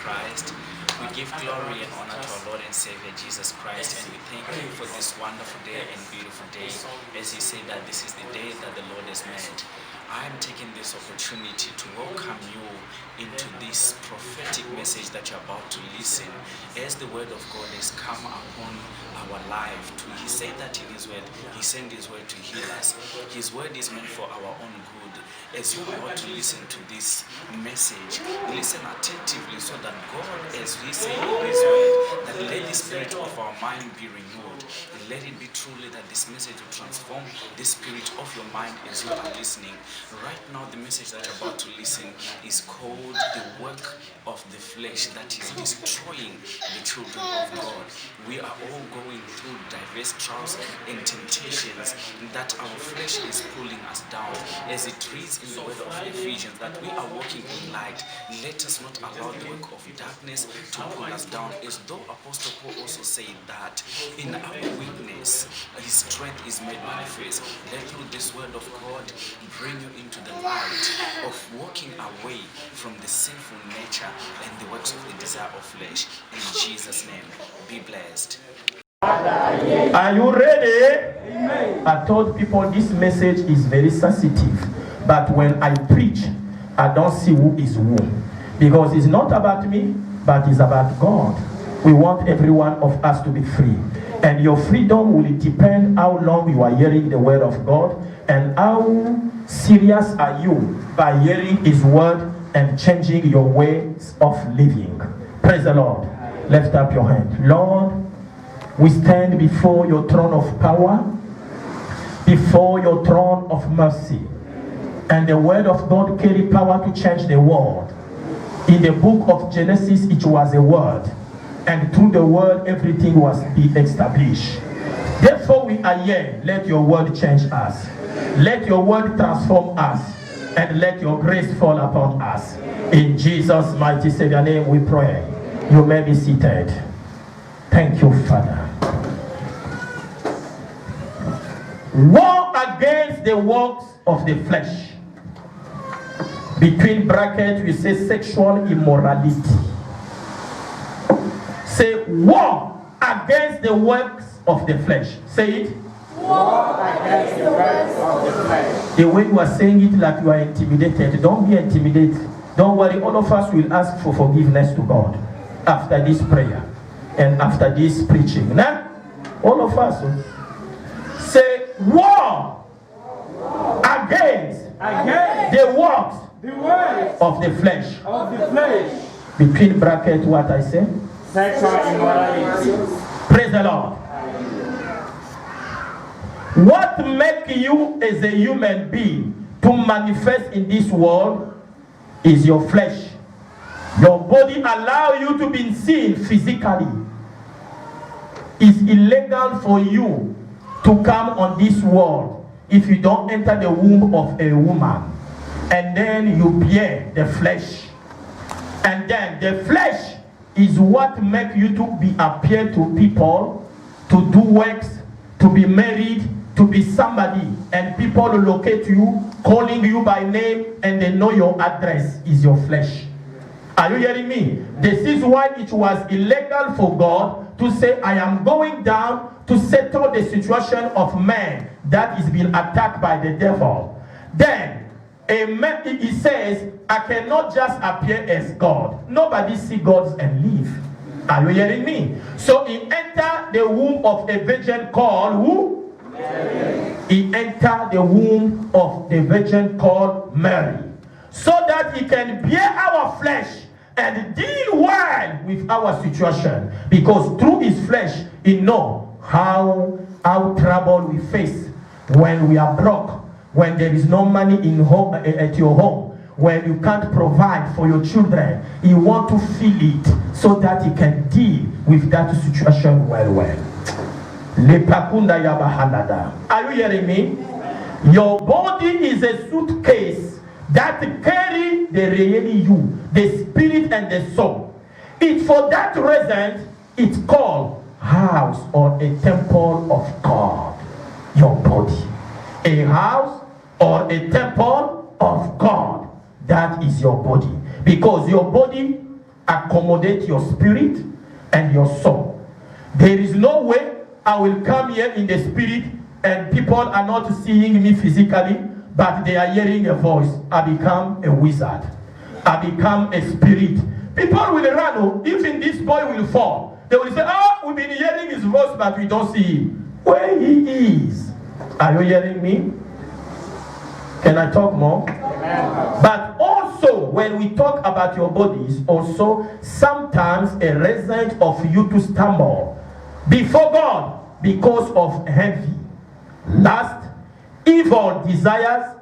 Christ. We give glory and honor to our Lord and Savior Jesus Christ, and we thank you for this wonderful day and beautiful day. As you say that this is the day that the Lord has made, I am taking this opportunity to welcome you into this prophetic message that you're about to listen, as the word of God has come upon our life. He said that in His word, He sent His word to heal us. His word is meant for our own good. As you are about to listen to this message, listen attentively so that God, as He said in His word, that let the spirit of our mind be renewed. And let it be truly that this message will transform the spirit of your mind as you are listening. Right now, the message that you're about to listen is called the work of the flesh that is destroying the children of God. We are all going through diverse trials and temptations that our flesh is pulling us down. As it reads in the word of Ephesians that we are walking in light, let us not allow the work of darkness to pull us down. As though Apostle Paul also said that in our weakness, His strength is made manifest. Let through this word of God bring you into the light of walking away from the sinful nature and the works of the desire of flesh. In Jesus' name, be blessed. Are you ready? Amen. I told people this message is very sensitive, but when I preach, I don't see who is who, because it's not about me, but it's about God. We want every one of us to be free, and your freedom will depend how long you are hearing the word of God and how serious are you by hearing His word and changing your ways of living. Praise the Lord. Lift up your hand. Lord, we stand before your throne of power, before your throne of mercy, and the word of God carry power to change the world. In the book of Genesis, it was a word, and through the word everything was be established. Therefore we are here. Let your word change us, let your word transform us, and let your grace fall upon us. In Jesus' mighty Savior name we pray. You may be seated. Thank you, Father. War against the works of the flesh. Between brackets, we say sexual immorality. Say war against the works of the flesh. Say it. War against the works of the flesh. The way you are saying it like you are intimidated, don't be intimidated. Don't worry, all of us will ask for forgiveness to God after this prayer and after this preaching. Now, all of us say war against the works of the flesh. Between brackets, what I say? Sexual immorality. Praise the Lord. What makes you as a human being to manifest in this world is your flesh. Your body allows you to be seen physically. It's illegal for you to come on this world if you don't enter the womb of a woman, and then you bear the flesh, and then the flesh is what makes you to be appear to people, to do works, to be married, to be somebody, and people locate you, calling you by name, and they know your address is your flesh. Are you hearing me? This is why it was illegal for God to say, I am going down to settle the situation of man that is being attacked by the devil. Then, a man, he says, I cannot just appear as God. Nobody see God and live. Are you hearing me? So he entered the womb of a virgin called who? Mary. He entered the womb of the virgin called Mary, so that he can bear our flesh and deal well with our situation, because through his flesh he knows how trouble we face when we are broke, when there is no money in home, at your home, when you can't provide for your children. He wants to feel it so that he can deal with that situation well. Are you hearing me? Your body is a suitcase that carry the real you, the spirit and the soul. It's for that reason it's called house or a temple of God. Your body, a house or a temple of God. That is your body, because your body accommodate your spirit and your soul. There is no way I will come here in the spirit and people are not seeing me physically, but they are hearing a voice. I become a wizard. I become a spirit. People will run. Even this boy will fall. They will say, oh, we've been hearing his voice, but we don't see him. Where he is. Are you hearing me? Can I talk more? Amen. But also, when we talk about your bodies, also sometimes a result of you to stumble before God because of envy, lust, evil desires,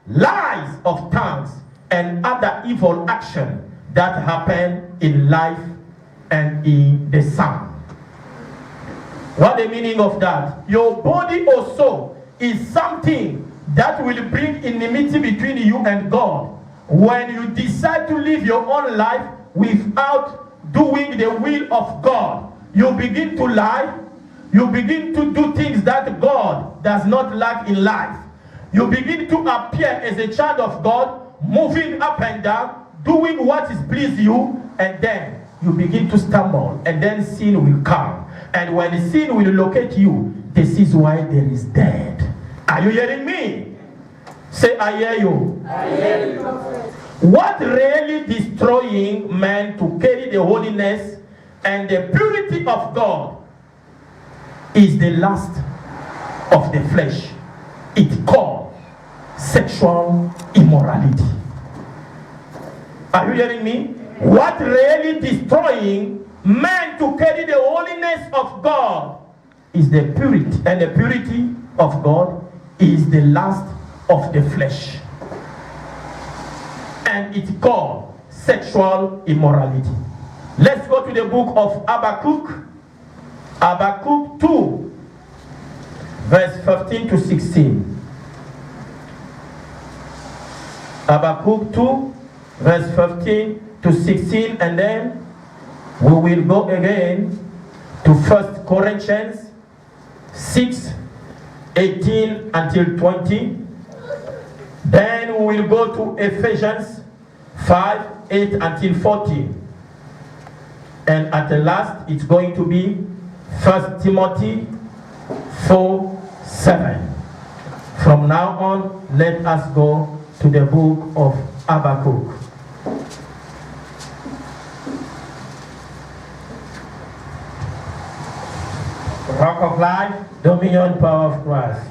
lies of tongues, and other evil action that happen in life and in the sun. What the meaning of that? Your body also is something that will bring enmity between you and God. When you decide to live your own life without doing the will of God, you begin to lie. You begin to do things that God does not like in life. You begin to appear as a child of God, moving up and down, doing what is pleasing you, and then you begin to stumble, and then sin will come. And when sin will locate you, this is why there is death. Are you hearing me? Say, I hear you. I hear you. What really destroying man to carry the holiness and the purity of God is the lust of the flesh. It's called sexual immorality. Are you hearing me? What really destroying man to carry the holiness of God is the purity, and the purity of God is the lust of the flesh. And it's called sexual immorality. Let's go to the book of Habakkuk. Habakkuk 2, verse 15 to 16. Habakkuk 2, verse 15 to 16, and then we will go again to 1 Corinthians 6, 18 until 20. Then we will go to Ephesians 5, 8 until 14. And at the last, it's going to be 1 Timothy 4, 7. From now on, let us go to the book of Habakkuk. Rock of Life, Dominion, power of Christ.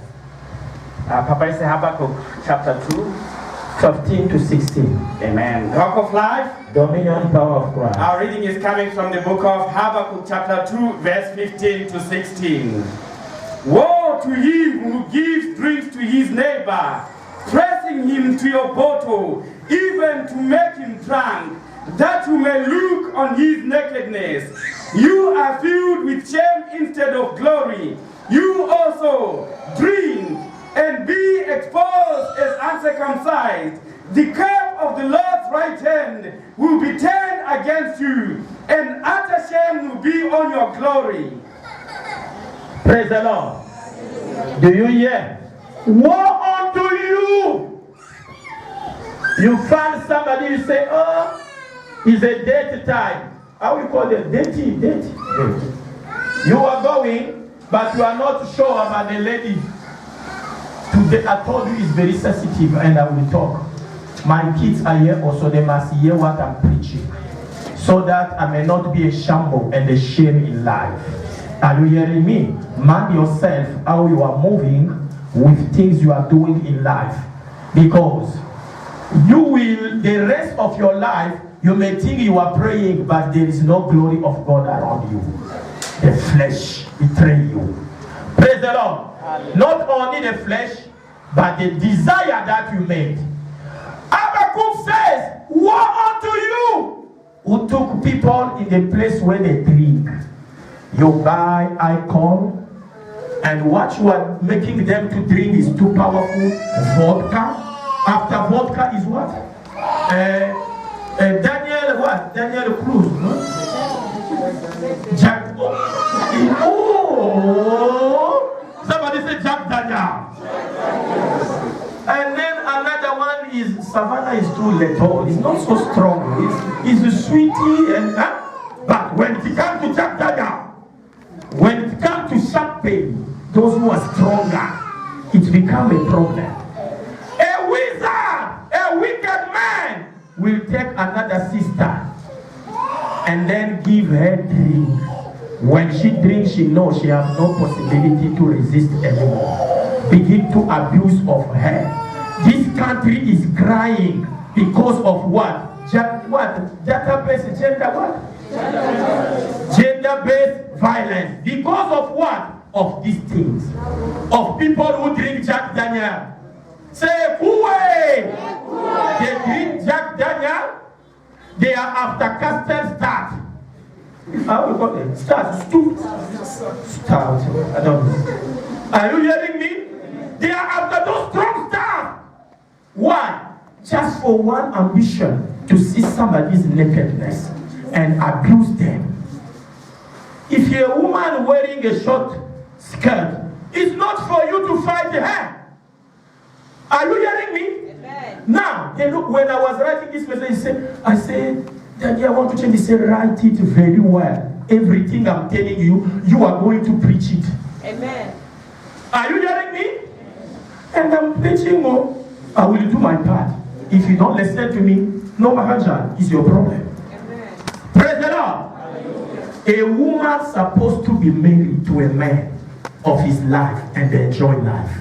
Papa is Habakkuk chapter 2, 15 to 16. Amen. Rock of Life, Dominion, power of Christ. our reading is coming from the book of Habakkuk chapter 2, verse 15 to 16. Woe to him who gives drink to his neighbor, pressing him to your bottle, even to make him drunk, that you may look on his nakedness. You are filled with shame instead of glory. You also drink and be exposed as uncircumcised. The cup of the Lord's right hand will be turned against you, and utter shame will be on your glory. Praise the Lord. Do you hear? Woe unto you! You find somebody, you say, oh, it's a date time. How we call it? Date. You are going, but you are not sure about the lady. Today, I told you it's very sensitive, and I will talk. My kids are here also, they must hear what I'm preaching, so that I may not be a shamble and a shame in life. Are you hearing me? Mind yourself how you are moving with things you are doing in life, because you will, the rest of your life, you may think you are praying, but there is no glory of God around you. The flesh betray you. Praise the Lord. Not only the flesh, but the desire that you made. Habakkuk says, woe unto you who took people in the place where they drink. You buy alcohol, and what you are making them to drink is too powerful. Vodka. After vodka is what? Daniel what? Daniel Cruz. No? Jack. Oh! Somebody say Jack Daniel. And then another one is Savannah is too little. It's not so strong. It's a sweetie and but when it comes to Jack Daniel, when it comes to champagne, those who are stronger, it becomes a problem. A wizard, a wicked man will take another sister and then give her drink. When she drinks, she knows she has no possibility to resist anymore. Begin to abuse of her. This country is crying because of what? Gender-based violence. Because of what? Of these things. Of people who drink Jack Daniel. Say, Kuwait! They drink Jack Daniel. They are after Castel Start. How we call it? Start. I don't know. Are you hearing me? They are after those strong stars. Why? Just for one ambition, to see somebody's nakedness and abuse them. If you're a woman wearing a short skirt, it's not for you to fight her. Are you hearing me? Amen. Now, look, when I was writing this message, I said, Daddy, I want to change this. Say, write it very well. Everything I'm telling you, you are going to preach it. Amen. Are you hearing me? And I'm preaching more. I will do my part. If you don't listen to me, no matter is your problem. Amen. Praise the Lord. A woman supposed to be married to a man of his life and enjoy life.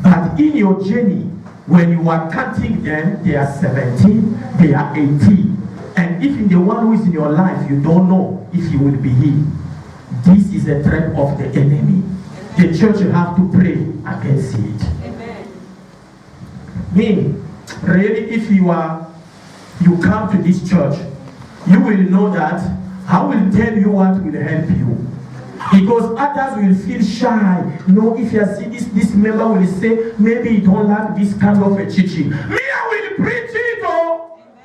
But in your journey, when you are counting them, they are 17, they are 18. And if in the one who is in your life, you don't know if he will be healed. This is a threat of the enemy. Amen. The church have to pray against it. Amen. Meaning, really, if you come to this church, you will know that I will tell you what will help you. Because others will feel shy. No, if you see this member will say, maybe you don't like this kind of a teaching. Me, I will preach it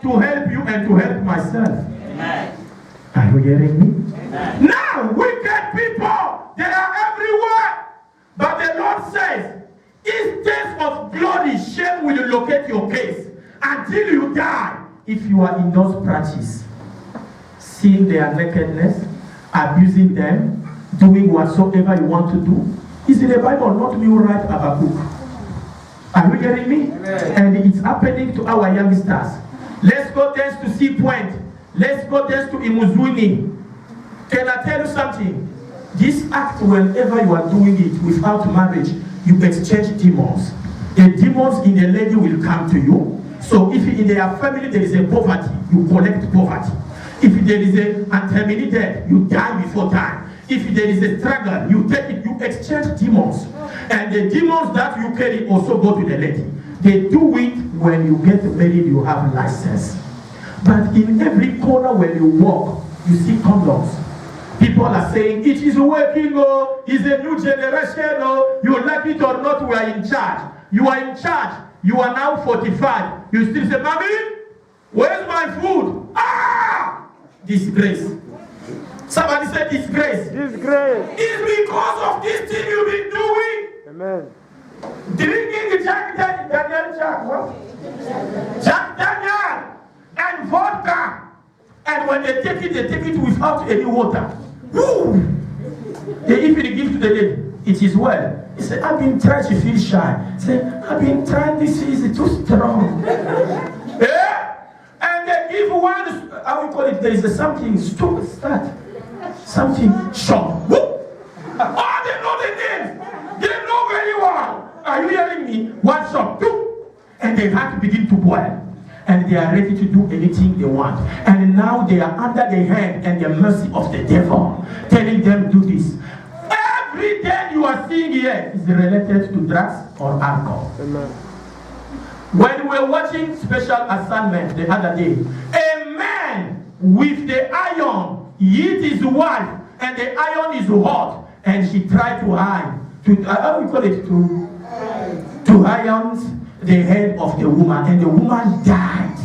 to help you and to help myself. Amen. Are you hearing me? Amen. Now, wicked people, they are everywhere. But the Lord says, instead of glory, shame will locate your case until you die. If you are in those practices, seeing their nakedness, abusing them, doing whatsoever you want to do, is in the Bible, not me who write Habakkuk. Are you getting me? Amen. And it's happening to our youngsters. Let's go there to Sea Point. Let's go there to Imuzuni. Can I tell you something? This act, whenever you are doing it without marriage, you exchange demons. The demons in the lady will come to you. So if in their family there is a poverty, you collect poverty. If there is a antimony death, you die before time. If there is a struggle, you take it, you exchange demons. And the demons that you carry also go to the lady. They do it when you get married, you have license. But in every corner when you walk, you see condoms. People are saying, it is working, oh, it's a new generation, oh, you like it or not, we are in charge. You are in charge. You are now 45. You still say, Mommy, where's my food? Ah! Disgrace. Somebody said disgrace. Disgrace. It's because of this thing you've been doing. Amen. Drinking Jack Daniel and vodka. And when they take it without any water. Woo! They even give to the lady. It is well. He said, I've been trying to feel shy. He said, I've been trying, this is too strong. Yeah? And they give one, how we call it, there is something stupid start. Something short. Woo! Oh, they know the names. They know very well. Are you hearing me? One shot, two. And they have to begin to boil. And they are ready to do anything they want. And now they are under the hand and the mercy of the devil, telling them do this. Everything you are seeing here is related to drugs or alcohol. Amen. When we were watching Special Assignment the other day, a man with the iron hit his wife, and the iron is hot, and she tried to hide, how we call it, to iron the head of the woman, and the woman died.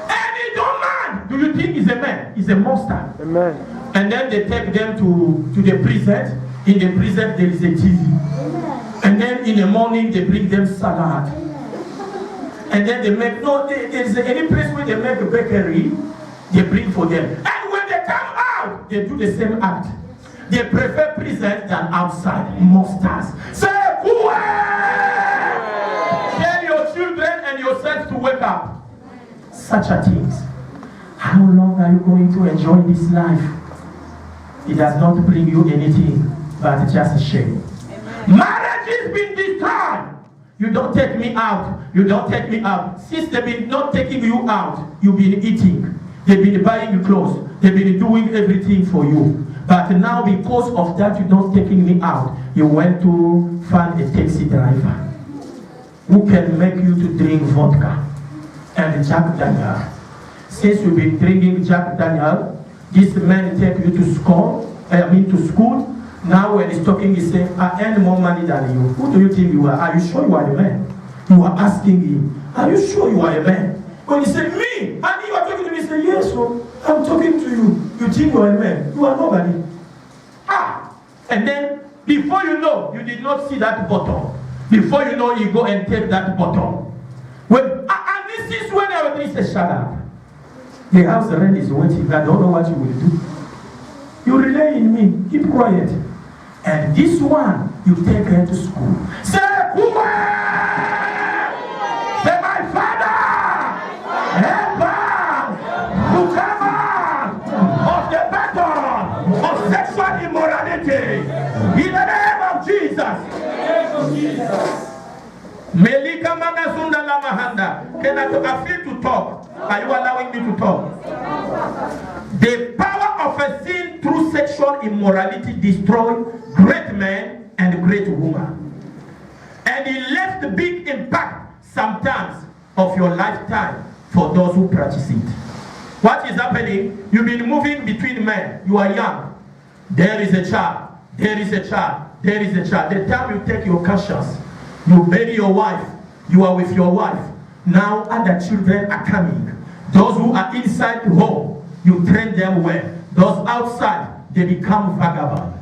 Any man, do you think is a man? Is a monster. Amen. And then they take them to the prison. In the prison there is a TV. And then in the morning they bring them salad. And then they make, no, there's any place where they make a bakery, they bring for them. And when they come out, they do the same act. They prefer present than outside. Monsters. Say, tell your children and yourself to wake up. Such a things. How long are you going to enjoy this life? It does not bring you anything, but just a shame. Marriage has been destroyed. You don't take me out. You don't take me out. Since they've been not taking you out, you've been eating. They've been buying you clothes. They've been doing everything for you. But now because of that, you're not taking me out. You went to find a taxi driver who can make you to drink vodka and Jack Daniel. Since you've been drinking Jack Daniel, this man take you to school. Now when he's talking, he says, I earn more money than you. Who do you think you are? Are you sure you are a man? You are asking him, are you sure you are a man? When he said, me, and you are talking to me, he said, yes, so I'm talking to you. You think you are a man. You are nobody. And then, before you know, you did not see that bottle. Before you know, you go and take that bottle. And this is when everybody says, shut up. The house rent is waiting. I don't know what you will do. You rely in me. Keep quiet. And this one, you take her to school. Say, say, my father, help us to come out of the battle of sexual immorality. In the name of Jesus. Melika Manazunda Lamahanda. Can I feel to talk? Are you allowing me to talk? The power of a sin through sexual immorality destroyed great men and great women. And it left a big impact sometimes of your lifetime for those who practice it. What is happening? You've been moving between men. You are young. There is a child. There is a child. There is a child. The time you take your conscience, you marry your wife. You are with your wife. Now other children are coming. Those who are inside the home, you train them well. Those outside, they become vagabond.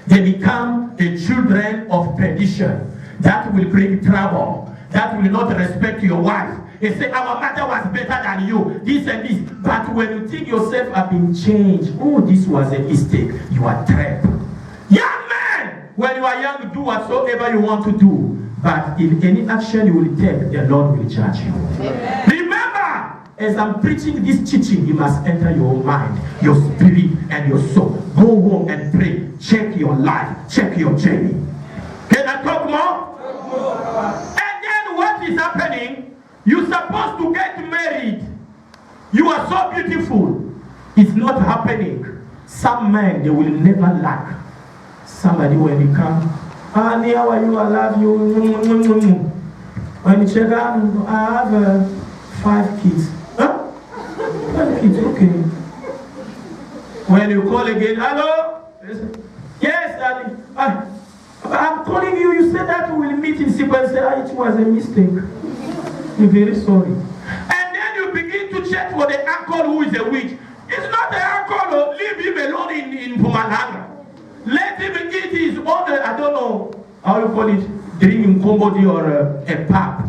They become the children of perdition. That will bring trouble. That will not respect your wife. They say, our mother was better than you. This and this. But when you think yourself have been changed, oh, this was a mistake. You are trapped. Young man, when you are young, do whatsoever you want to do. But if any action you will take, the Lord will judge you. Amen. Remember, as I'm preaching this teaching, you must enter your mind, your spirit, and your soul. Go home and pray. Check your life. Check your journey. Can I talk more? And then what is happening? You're supposed to get married. You are so beautiful. It's not happening. Some men, they will never lack. Somebody when you come, honey, how are you? I love you. When you check out, I have 5 kids. Huh? 5 kids, okay. When you call again, hello? Yes, daddy. I'm calling you. You said that we will meet in Sipa. Say, it was a mistake. I'm very sorry. And then you begin to check for the uncle who is a witch. It's not the uncle. Leave him alone in Pumalanga. Let him eat his own, I don't know how you call it, drinking commodity or a pap,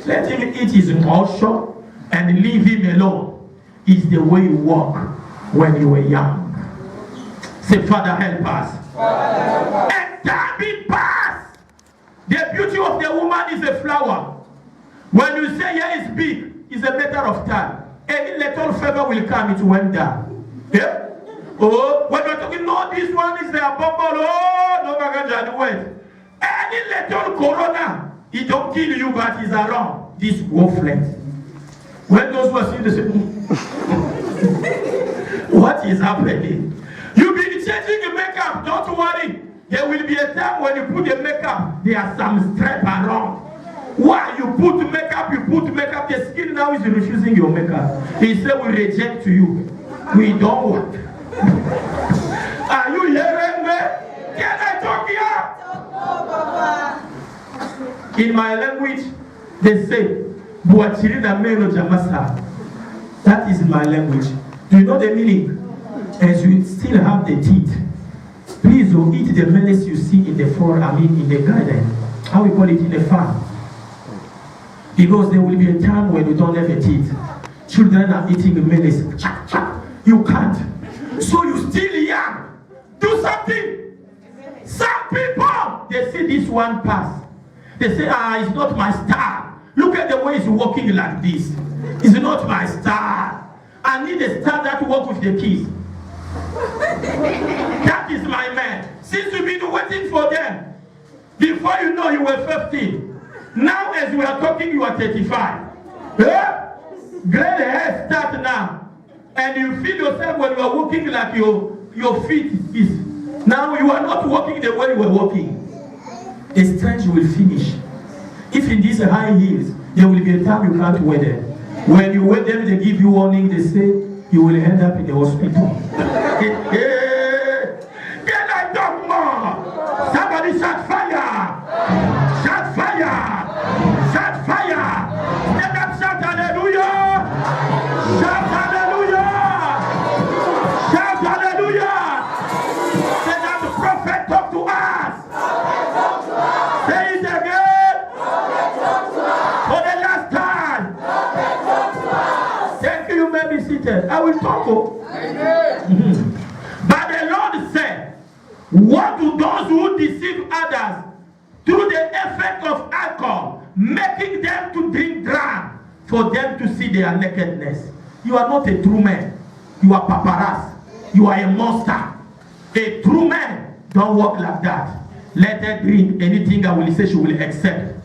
Let him eat his ngosho and leave him alone. It's the way you walk when you were young. Say, Father, help us. And time be past. The beauty of the woman is a flower. When you say, yeah, it's big, it's a matter of time. Any little feather will come, it went down. Yeah? Oh, when you're talking, no, this one is the bubble. Oh, no, wait. Any little corona, it don't kill you, but it's around. This wafflet. When those who are seeing this, what is happening? You've been changing the makeup, don't worry. There will be a time when you put the makeup, there are some strap around. Why? You put makeup, the skin now is refusing your makeup. He said, we reject you. We don't want. Are you hearing me? Can I talk here? In my language, they say, that is my language. Do you know the meaning? As you still have the teeth, please don't eat the melons you see in the floor, in the garden. How we call it in the farm. Because there will be a time when you don't have a teeth. Children are eating maize. You can't. So you still young. Do something. Some people, they see this one pass. They say, it's not my star. Look at the way he's walking like this. It's not my star. I need a star that walk with the keys. That is my man. Since you've been waiting for them, before you know you were 15. Now as we are talking, you are 35. Gray hair start now. And you feel yourself when you are walking like your feet is. Now you are not walking the way you were walking. A strange will finish. If in these high heels, there will be a time you can't wear them. When you wear them, they give you warning. They say you will end up in the hospital. Get like dog more. Somebody shout fire! Shout fire! Shout fire! Let them shout hallelujah! Shout hallelujah! Shout hallelujah! Say that the prophet talk to us. Say it again. For the last time. Thank you. You may be seated. I will talk. But the Lord said, what do those who deceive others through the effect of alcohol, making them to drink dram for them to see their nakedness? You are not a true man. You are paparazzi. You are a monster. A true man don't walk like that. Let her drink anything I will say she will accept.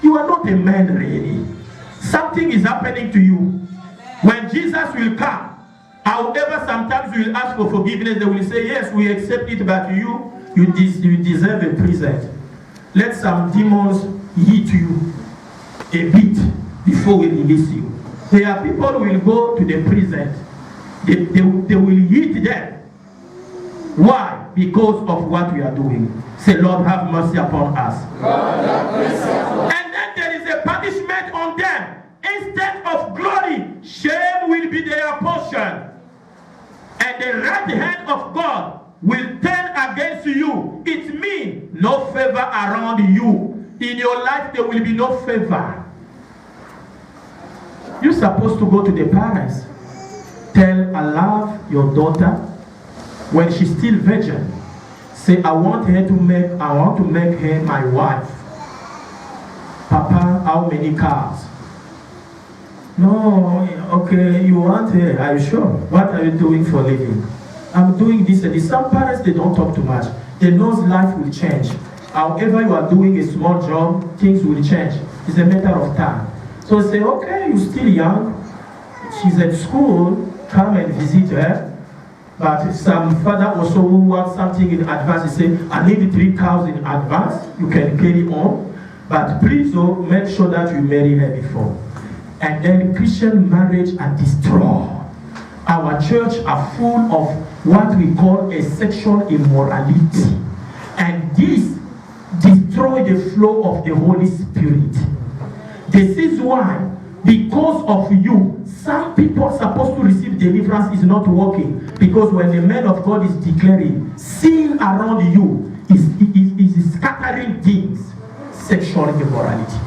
You are not a man really. Something is happening to you. When Jesus will come, however, sometimes we will ask for forgiveness. They will say, yes, we accept it, but you deserve a prison. Let some demons hit you a bit before we release you. There are people who will go to the prison. They will hit them. Why? Because of what we are doing. Say, Lord, have mercy upon us. Lord, have mercy upon us. And then there is a punishment on them. Instead of glory, shame will be their portion. And the right hand of God will turn against you. It means no favor around you. In your life, there will be no favor. You're supposed to go to the parents. Tell, I love your daughter when she's still virgin. Say, I want to make her my wife. Papa, how many cars? No, okay, you want her, are you sure? What are you doing for a living? I'm doing this and this. Some parents, they don't talk too much. They know life will change. However you are doing a small job, things will change. It's a matter of time. So say, okay, you're still young. She's at school, come and visit her. But some father also who wants something in advance, he say, I need 3 cows in advance. You can carry on. But please make sure that you marry her before. And then Christian marriage are destroyed. Our church are full of what we call a sexual immorality. And this destroys the flow of the Holy Spirit. This is why, because of you, some people supposed to receive deliverance is not working. Because when the man of God is declaring, sin around you is scattering things. Sexual immorality.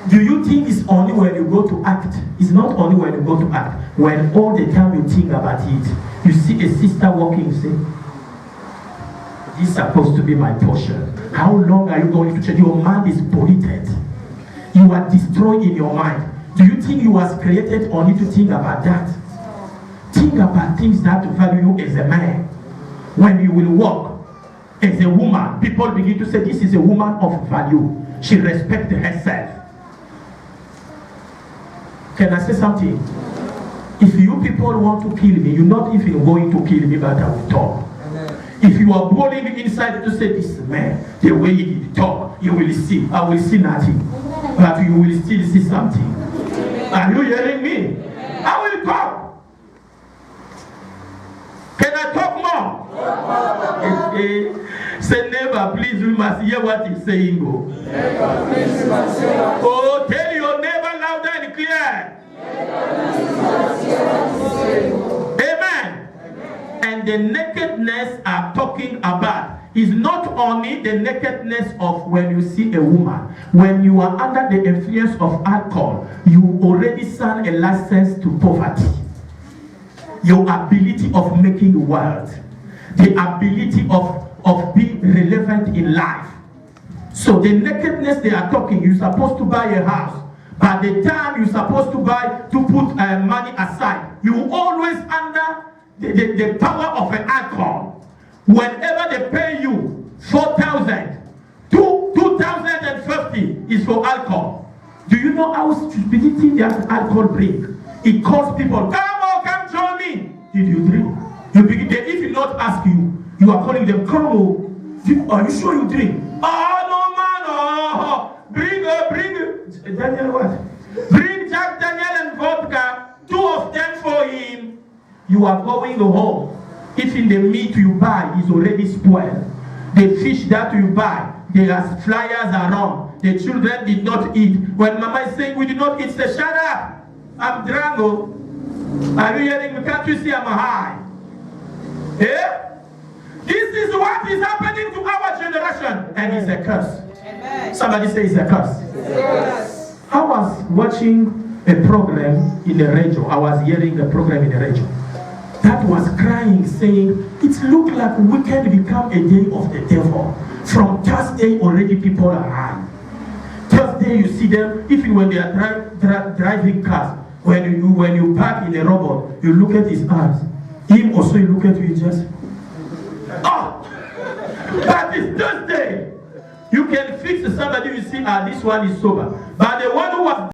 Do you think it's only when you go to act? It's not only when you go to act. When all the time you think about it, you see a sister walking, you say, this is supposed to be my portion. How long are you going to change? Your mind is polluted. You are destroyed in your mind. Do you think you was created only to think about that? Think about things that value you as a man. When you will walk as a woman, people begin to say, this is a woman of value. She respects herself. Can I say something? If you people want to kill me, you're not even going to kill me, but I will talk. If you are going inside to say, this man, the way he talk, you will see. I will see nothing. But you will still see something. Are you hearing me? I will talk. Can I talk more? Say, neighbor, please, we must hear what he's saying. Oh, tell your neighbor louder and clear. Amen. And And the nakedness are talking about is not only the nakedness of when you see a woman. When you are under the influence of alcohol, you already sign a license to poverty. Your ability of making wealth, the ability of being relevant in life. So the nakedness they are talking, you're supposed to buy a house. By the time you're supposed to put money aside, you always under the power of an alcohol. Whenever they pay you 4,000, 2,050 is for alcohol. Do you know how stupidity that alcohol brings? It calls people, come join me. Did you drink? If you not ask you are calling them, come on. Are you sure you drink? Oh no man, oh, bring Daniel what? Bring Jack Daniel and vodka, 2 of them for him. You are going home. If in the meat you buy is already spoiled, the fish that you buy, there are flyers around. The children did not eat. When mama is saying we did not eat, say shut up. I'm drunk. Are you hearing me? Can't you see I'm high? Yeah? This is what is happening to our generation, and it's a curse. Amen. Somebody say it's a curse. Yes. I was watching a program in the radio. I was hearing a program in the radio that was crying, saying it looked like weekend become a day of the devil. From Thursday already people are high. Thursday you see them, even when they are driving cars, when you park in a robot, you look at his eyes. Him also you look at you just, that is Thursday. You can fix somebody, you see, this one is sober. But the one who was